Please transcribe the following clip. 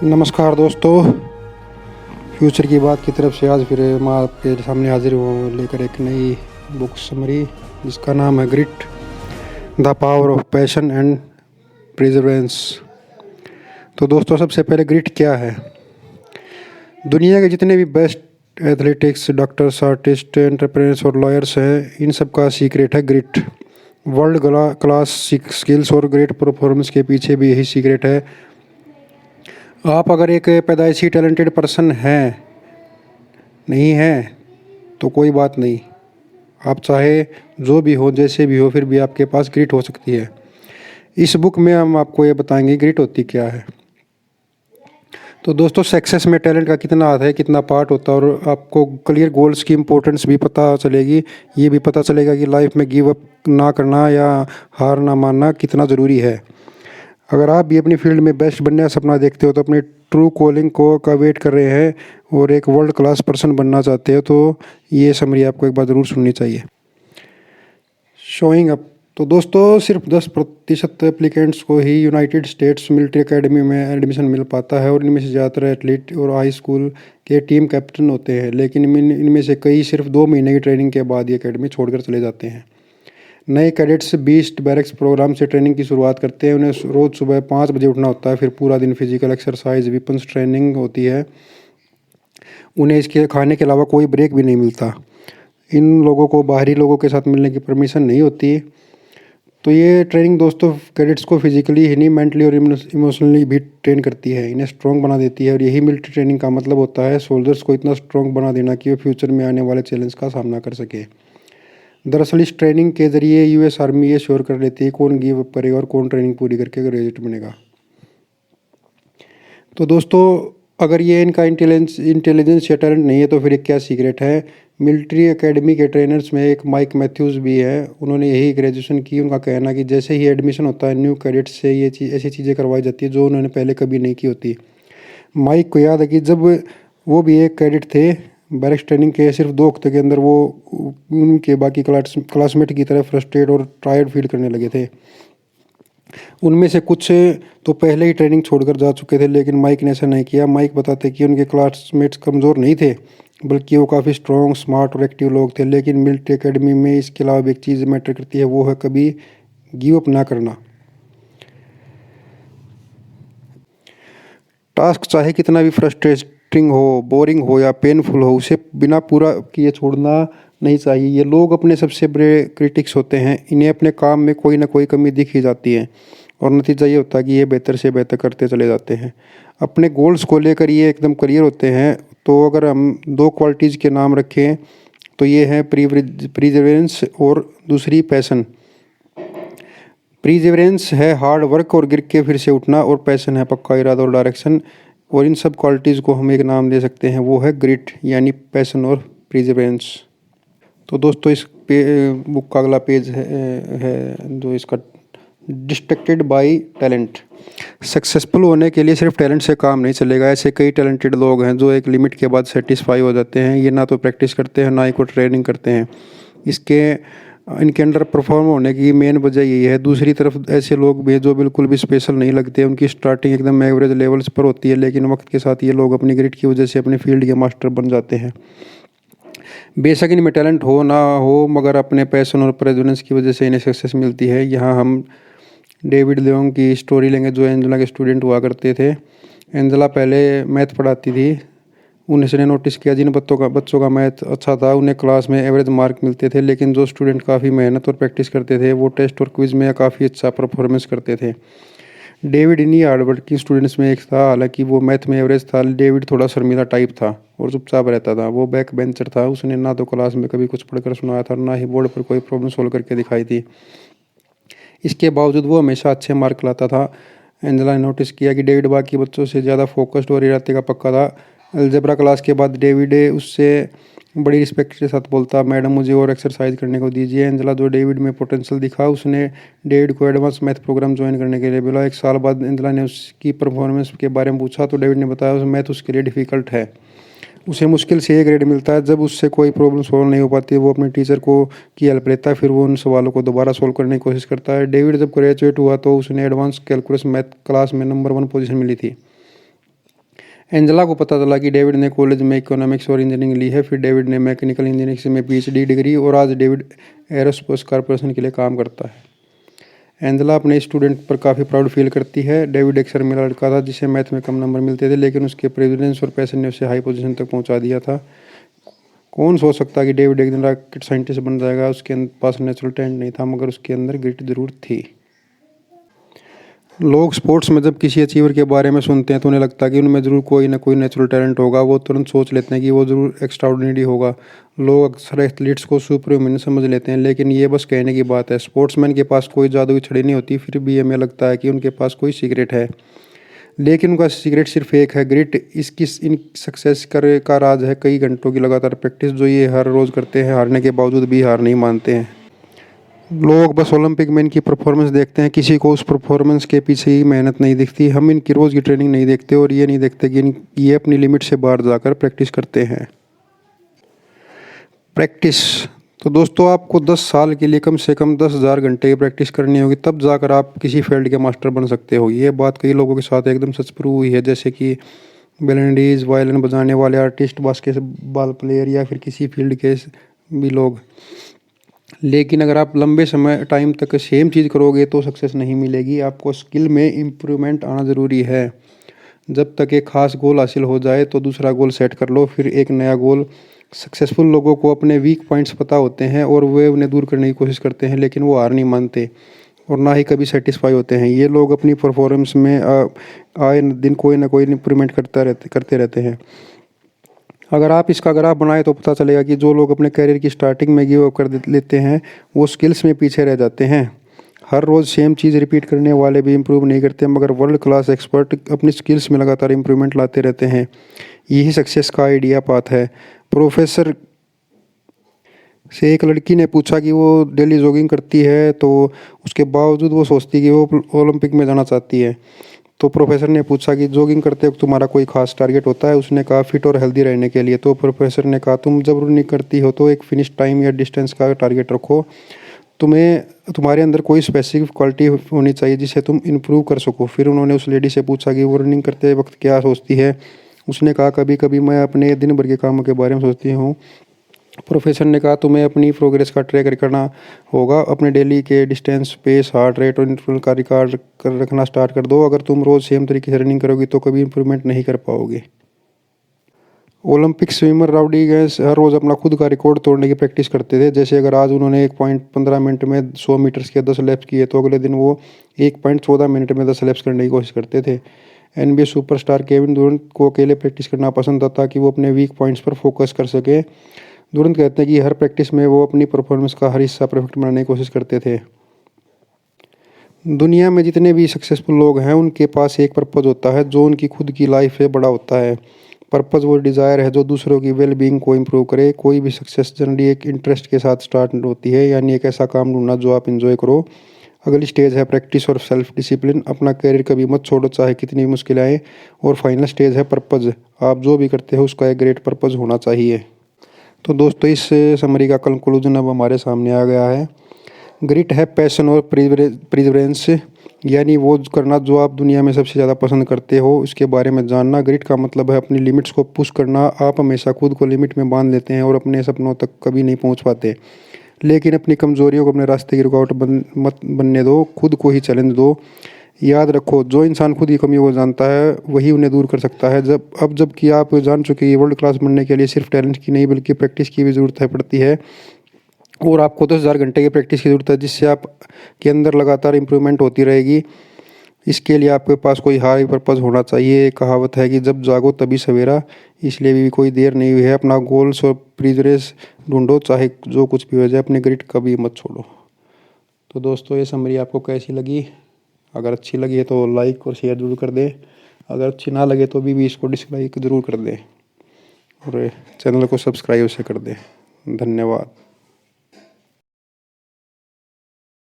नमस्कार दोस्तों, फ्यूचर की बात की तरफ से आज फिर मैं आपके सामने हाजिर हूँ लेकर एक नई बुक समरी जिसका नाम है Grit, the power of passion and perseverance. तो दोस्तों, सबसे पहले ग्रिट क्या है। दुनिया के जितने भी best athletics, doctors, artist, entrepreneurs और लॉयर्स हैं, इन सब का सीक्रेट है ग्रिट। वर्ल्ड क्लास स्किल्स और ग्रेट परफॉर्मेंस के पीछे भी यही सीक्रेट है। आप अगर एक पैदाइशी टैलेंटेड पर्सन नहीं हैं तो कोई बात नहीं, आप चाहे जो भी हो, जैसे भी हो, फिर भी आपके पास ग्रिट हो सकती है। इस बुक में हम आपको ये बताएंगे ग्रिट होती क्या है। तो दोस्तों, सक्सेस में टैलेंट का कितना हाथ है, कितना पार्ट होता है, और आपको क्लियर गोल्स की इम्पोर्टेंस भी पता चलेगी। ये भी पता चलेगा कि लाइफ में गिव अप ना करना या हार ना मानना कितना ज़रूरी है। अगर आप भी अपनी फील्ड में बेस्ट बनने का सपना देखते हो, तो अपनी ट्रू कॉलिंग को का वेट कर रहे हैं और एक वर्ल्ड क्लास पर्सन बनना चाहते हो, तो ये समरी आपको एक बार ज़रूर सुननी चाहिए। Showing up. तो दोस्तों, सिर्फ 10% एप्लीकेंट्स को ही यूनाइटेड स्टेट्स मिलिट्री एकेडमी में एडमिशन मिल पाता है, और इनमें से ज़्यादातर एथलीट और हाई स्कूल के टीम कैप्टन होते हैं। लेकिन इनमें से कई सिर्फ 2 महीने की ट्रेनिंग के बाद ये एकेडमी छोड़कर चले जाते हैं। नए कैडेट्स बीस्ट बैरक्स प्रोग्राम से ट्रेनिंग की शुरुआत करते हैं। उन्हें रोज़ सुबह 5 बजे उठना होता है, फिर पूरा दिन फिजिकल एक्सरसाइज, वेपन्स ट्रेनिंग होती है। उन्हें इसके खाने के अलावा कोई ब्रेक भी नहीं मिलता। इन लोगों को बाहरी लोगों के साथ मिलने की परमिशन नहीं होती। तो ये ट्रेनिंग दोस्तों कैडेट्स को फिजिकली ही नहीं, मेंटली और इमोशनली भी ट्रेन करती है, इन्हें स्ट्रॉन्ग बना देती है। और यही मिलिट्री ट्रेनिंग का मतलब होता है, सोल्जर्स को इतना स्ट्रॉन्ग बना देना कि वो फ्यूचर में आने वाले चैलेंज का सामना कर सके। दरअसल इस ट्रेनिंग के ज़रिए यूएस आर्मी ये श्योर कर लेती है कौन गिव अप करेगा और कौन ट्रेनिंग पूरी करके ग्रेजुएट बनेगा। तो दोस्तों, अगर ये इनका इंटेलिजेंस या टैलेंट नहीं है, तो फिर क्या सीक्रेट है। मिलिट्री एकेडमी के ट्रेनर्स में एक माइक मैथ्यूज़ भी है। उन्होंने यही ग्रेजुएशन की। उनका कहना कि जैसे ही एडमिशन होता है, न्यू कैडेट्स से ये ऐसी चीज़ें करवाई जाती है जो उन्होंने पहले कभी नहीं की होती। माइक को याद है कि जब वो भी एक कैडेट थे, बैरक्स ट्रेनिंग के सिर्फ 2 हफ्ते के अंदर वो उनके बाकी क्लासमेट की तरह फ्रस्ट्रेट और टायर्ड फील करने लगे थे। उनमें से कुछ तो पहले ही ट्रेनिंग छोड़कर जा चुके थे, लेकिन माइक ने ऐसा नहीं किया। माइक बताते कि उनके क्लासमेट्स कमज़ोर नहीं थे, बल्कि वो काफ़ी स्ट्रॉन्ग, स्मार्ट और एक्टिव लोग थे। लेकिन मिलिट्री एकेडमी में इसके अलावा एक चीज़ मैटर करती है, वो है कभी गिव अप ना करना। टास्क चाहे कितना भी फ्रस्ट्रेटिंग हो, बोरिंग हो या पेनफुल हो, उसे बिना पूरा किए छोड़ना नहीं चाहिए। ये लोग अपने सबसे बड़े क्रिटिक्स होते हैं। इन्हें अपने काम में कोई ना कोई कमी दिख ही जाती है, और नतीजा ये होता है कि ये बेहतर से बेहतर करते चले जाते हैं। अपने गोल्स को लेकर ये एकदम क्लियर होते हैं। तो अगर हम 2 क्वालिटीज़ के नाम रखें, तो ये है प्रीजर्वेंस और दूसरी पैशन। प्रीजर्वेंस है हार्ड वर्क और गिर के फिर से उठना, और पैशन है पक्का इरादा और डायरेक्शन। और इन सब क्वालिटीज़ को हम एक नाम दे सकते हैं, वो है ग्रिट, यानी पैशन और प्रीजर्वेंस। तो दोस्तों, इस बुक का अगला पेज है जो इसका डिस्ट्रैक्टेड बाय टैलेंट। सक्सेसफुल होने के लिए सिर्फ टैलेंट से काम नहीं चलेगा। ऐसे कई टैलेंटेड लोग हैं जो एक लिमिट के बाद सेटिस्फाई हो जाते हैं। ये ना तो प्रैक्टिस करते हैं, ना ही कोई ट्रेनिंग करते हैं। इनके अंडर परफॉर्म होने की मेन वजह यही है। दूसरी तरफ ऐसे लोग भी हैं जो बिल्कुल भी स्पेशल नहीं लगते। उनकी स्टार्टिंग एकदम एवरेज लेवल्स पर होती है, लेकिन वक्त के साथ ये लोग अपनी ग्रिट की वजह से अपनी फील्ड के मास्टर बन जाते हैं। बेशक इनमें टैलेंट हो ना हो, मगर अपने पैशन और प्रेजेंस की वजह से इन्हें सक्सेस मिलती है। यहाँ हम डेविड लियोंग की स्टोरी लेंगे, जो एंजेला के स्टूडेंट हुआ करते थे। एंजेला पहले मैथ पढ़ाती थी। उन्हें नोटिस किया जिन बच्चों का मैथ अच्छा था, उन्हें क्लास में एवरेज मार्क मिलते थे। लेकिन जो स्टूडेंट काफ़ी मेहनत और प्रैक्टिस करते थे, वो टेस्ट और क्विज़ में काफ़ी अच्छा परफॉर्मेंस करते थे। डेविड इन्हीं हार्डवर्किंग स्टूडेंट्स में एक था। हालांकि वो मैथ में एवरेज था, डेविड थोड़ा शर्मीला टाइप था और चुपचाप रहता था। वो बैक बेंचर था। उसने ना तो क्लास में कभी कुछ पढ़कर सुनाया था, ना ही बोर्ड पर कोई प्रॉब्लम सोल्व करके दिखाई थी। इसके बावजूद वो हमेशा अच्छे मार्क लाता था। एंजेला ने नोटिस किया कि डेविड बाकी बच्चों से ज़्यादा फोकस्ड और इरादे का पक्का था। अलजेब्रा क्लास के बाद डेविड उससे बड़ी रिस्पेक्ट के साथ बोलता, मैडम मुझे और एक्सरसाइज करने को दीजिए। एंजेला जो डेविड में पोटेंशियल दिखा, उसने डेविड को एडवांस मैथ प्रोग्राम ज्वाइन करने के लिए बोला। 1 साल बाद एंजेला ने उसकी परफॉर्मेंस के बारे में पूछा, तो डेविड ने बताया मैथ उसके लिए डिफ़िकल्ट है। उसे मुश्किल से A ग्रेड मिलता है। जब उससे कोई प्रॉब्लम सॉल्व नहीं हो पाती, वो अपने टीचर को की हेल्प लेता है। फिर वो उन सवालों को दोबारा सॉल्व करने की कोशिश करता है। डेविड जब ग्रेजुएट हुआ, तो उसने एडवांस कैलकुलस मैथ क्लास में नंबर 1 पोजीशन मिली थी। एंजेला को पता चला कि डेविड ने कॉलेज में इकोनॉमिक्स और इंजीनियरिंग ली है। फिर डेविड ने मैकेनिकल इंजीनियरिंग में पीएचडी डिग्री और आज डेविड एरोस्पेस कॉर्पोरेशन के लिए काम करता है। एंजेला अपने स्टूडेंट पर काफ़ी प्राउड फील करती है। डेविड एक शर्मीला लड़का था जिसे मैथ में कम नंबर मिलते थे, लेकिन उसके प्रेसिडेंस और पैशन ने उसे हाई पोजीशन तक पहुंचा दिया था। कौन सोच सकता कि डेविड एक दिन रॉकेट साइंटिस्ट बन जाएगा। उसके पास नेचुरल टैलेंट नहीं था, मगर उसके अंदर ग्रिट जरूर थी। लोग स्पोर्ट्स में जब किसी अचीवर के बारे में सुनते हैं तो उन्हें लगता है कि उनमें ज़रूर कोई ना कोई नेचुरल टैलेंट होगा। वो तुरंत सोच लेते हैं कि वो ज़रूर एक्स्ट्राऑर्डिनरी होगा। लोग अक्सर एथलीट्स को सुपर ह्यूमन समझ लेते हैं, लेकिन ये बस कहने की बात है। स्पोर्ट्समैन के पास कोई जादुई छड़ी नहीं होती, फिर भी हमें लगता है कि उनके पास कोई सीक्रेट है, लेकिन उनका सीक्रेट सिर्फ एक है, ग्रिट। इन सक्सेस का राज है कई घंटों की लगातार प्रैक्टिस, जो ये हर रोज़ करते हैं। हारने के बावजूद भी हार नहीं मानते हैं। लोग बस ओलंपिक में इनकी परफॉर्मेंस देखते हैं, किसी को उस परफॉर्मेंस के पीछे ही मेहनत नहीं दिखती। हम इनकी रोज़ की ट्रेनिंग नहीं देखते और ये नहीं देखते कि ये अपनी लिमिट से बाहर जाकर प्रैक्टिस करते हैं। प्रैक्टिस तो दोस्तों आपको 10 साल के लिए कम से कम 10,000 घंटे की प्रैक्टिस करनी होगी, तब जाकर आप किसी फील्ड के मास्टर बन सकते हो। ये बात कई लोगों के साथ एकदम सच प्रूव हुई है, जैसे कि बैलेंडीज, वायलिन बजाने वाले आर्टिस्ट, बास्केटबॉल प्लेयर या फिर किसी फील्ड के भी लोग। लेकिन अगर आप लंबे समय टाइम तक सेम चीज़ करोगे तो सक्सेस नहीं मिलेगी। आपको स्किल में इम्प्रूवमेंट आना ज़रूरी है। जब तक एक खास गोल हासिल हो जाए तो दूसरा गोल सेट कर लो, फिर एक नया गोल। सक्सेसफुल लोगों को अपने वीक पॉइंट्स पता होते हैं और वे उन्हें दूर करने की कोशिश करते हैं, लेकिन वो हार नहीं मानते और ना ही कभी सेटिस्फाई होते हैं। ये लोग अपनी परफॉर्मेंस में आए दिन कोई ना कोई इम्प्रूवमेंट करते रहते हैं। अगर आप इसका ग्राफ बनाएं तो पता चलेगा कि जो लोग अपने करियर की स्टार्टिंग में गिव अप कर लेते हैं वो स्किल्स में पीछे रह जाते हैं। हर रोज़ सेम चीज़ रिपीट करने वाले भी इम्प्रूव नहीं करते, मगर वर्ल्ड क्लास एक्सपर्ट अपनी स्किल्स में लगातार इम्प्रूवमेंट लाते रहते हैं। यही सक्सेस का आइडिया पाथ है। प्रोफेसर से एक लड़की ने पूछा कि वो डेली जॉगिंग करती है, तो उसके बावजूद वो सोचती कि वो ओलंपिक में जाना चाहती है। तो प्रोफेसर ने पूछा कि जॉगिंग करते वक्त तुम्हारा कोई खास टारगेट होता है। उसने कहा फिट और हेल्दी रहने के लिए। तो प्रोफेसर ने कहा तुम जब रनिंग करती हो तो एक फिनिश टाइम या डिस्टेंस का टारगेट रखो। तुम्हारे अंदर कोई स्पेसिफिक क्वालिटी होनी चाहिए जिसे तुम इम्प्रूव कर सको। फिर उन्होंने उस लेडी से पूछा कि वो रनिंग करते वक्त क्या सोचती है। उसने कहा कभी कभी मैं अपने दिन भर के कामों के बारे में सोचती हूँ। प्रोफेसर ने कहा तुम्हें अपनी प्रोग्रेस का ट्रैक करना होगा। अपने डेली के डिस्टेंस, पेस, हार्ट रेट और इंटरवल का रिकॉर्ड कर रखना स्टार्ट कर दो। अगर तुम रोज़ सेम तरीके से रनिंग करोगी तो कभी इंप्रूवमेंट नहीं कर पाओगे। ओलंपिक स्विमर राउडी गैस हर रोज़ अपना खुद का रिकॉर्ड तोड़ने की प्रैक्टिस करते थे। जैसे अगर आज उन्होंने 1.15 मिनट में 100 मीटर्स के 10 लैप्स किए तो अगले दिन वो 1.14 मिनट में 10 लैप्स करने की कोशिश करते थे। NBA सुपरस्टार केविन दुरंत को अकेले प्रैक्टिस करना पसंद था ताकि वो अपने वीक पॉइंट्स पर फोकस कर सके। दुरंत कहते हैं कि हर प्रैक्टिस में वो अपनी परफॉर्मेंस का हर हिस्सा परफेक्ट बनाने की कोशिश करते थे। दुनिया में जितने भी सक्सेसफुल लोग हैं उनके पास एक पर्पज़ होता है जो उनकी खुद की लाइफ से बड़ा होता है। पर्पज़ वो डिज़ायर है जो दूसरों की वेल बीइंग को इम्प्रूव करे। कोई भी सक्सेस जनरली एक इंटरेस्ट के साथ स्टार्ट होती है, यानी एक ऐसा काम ढूंढना जो आप इंजॉय करो। अगली स्टेज है प्रैक्टिस और सेल्फ डिसिप्लिन। अपना करियर कभी मत छोड़ो चाहे कितनी मुश्किल आए। और फाइनल स्टेज है पर्पज़। आप जो भी करते हो उसका एक ग्रेट पर्पज़ होना चाहिए। तो दोस्तों इस समरी का कंक्लूजन अब हमारे सामने आ गया है। ग्रिट है पैशन और प्रिजरेंस, यानी वो करना जो आप दुनिया में सबसे ज़्यादा पसंद करते हो उसके बारे में जानना। ग्रिट का मतलब है अपनी लिमिट्स को पुश करना। आप हमेशा खुद को लिमिट में बांध लेते हैं और अपने सपनों तक कभी नहीं पहुंच पाते, लेकिन अपनी कमज़ोरियों को अपने रास्ते की रुकावट मत बनने दो। खुद को ही चैलेंज दो। याद रखो जो इंसान खुद की कमियों को जानता है वही उन्हें दूर कर सकता है। जबकि आप जान चुके हैं वर्ल्ड क्लास बनने के लिए सिर्फ टैलेंट की नहीं बल्कि प्रैक्टिस की भी ज़रूरत पड़ती है। और आपको 10,000 घंटे की प्रैक्टिस की ज़रूरत है जिससे आप के अंदर लगातार इम्प्रूवमेंट होती रहेगी। इसके लिए आपके पास कोई हाई पर्पज़ होना चाहिए। एक कहावत है कि जब जागो तभी सवेरा, इसलिए भी कोई देर नहीं हुई है। अपना गोल्स और प्रिजरेस ढूंढो, चाहे जो कुछ भी हो जाए। अपने ग्रिट कभी मत छोड़ो। तो दोस्तों ये समरी आपको कैसी लगी? अगर अच्छी लगी है तो लाइक और शेयर ज़रूर कर दें। अगर अच्छी ना लगे तो भी इसको डिसलाइक ज़रूर कर दें और चैनल को सब्सक्राइब से कर दें। धन्यवाद।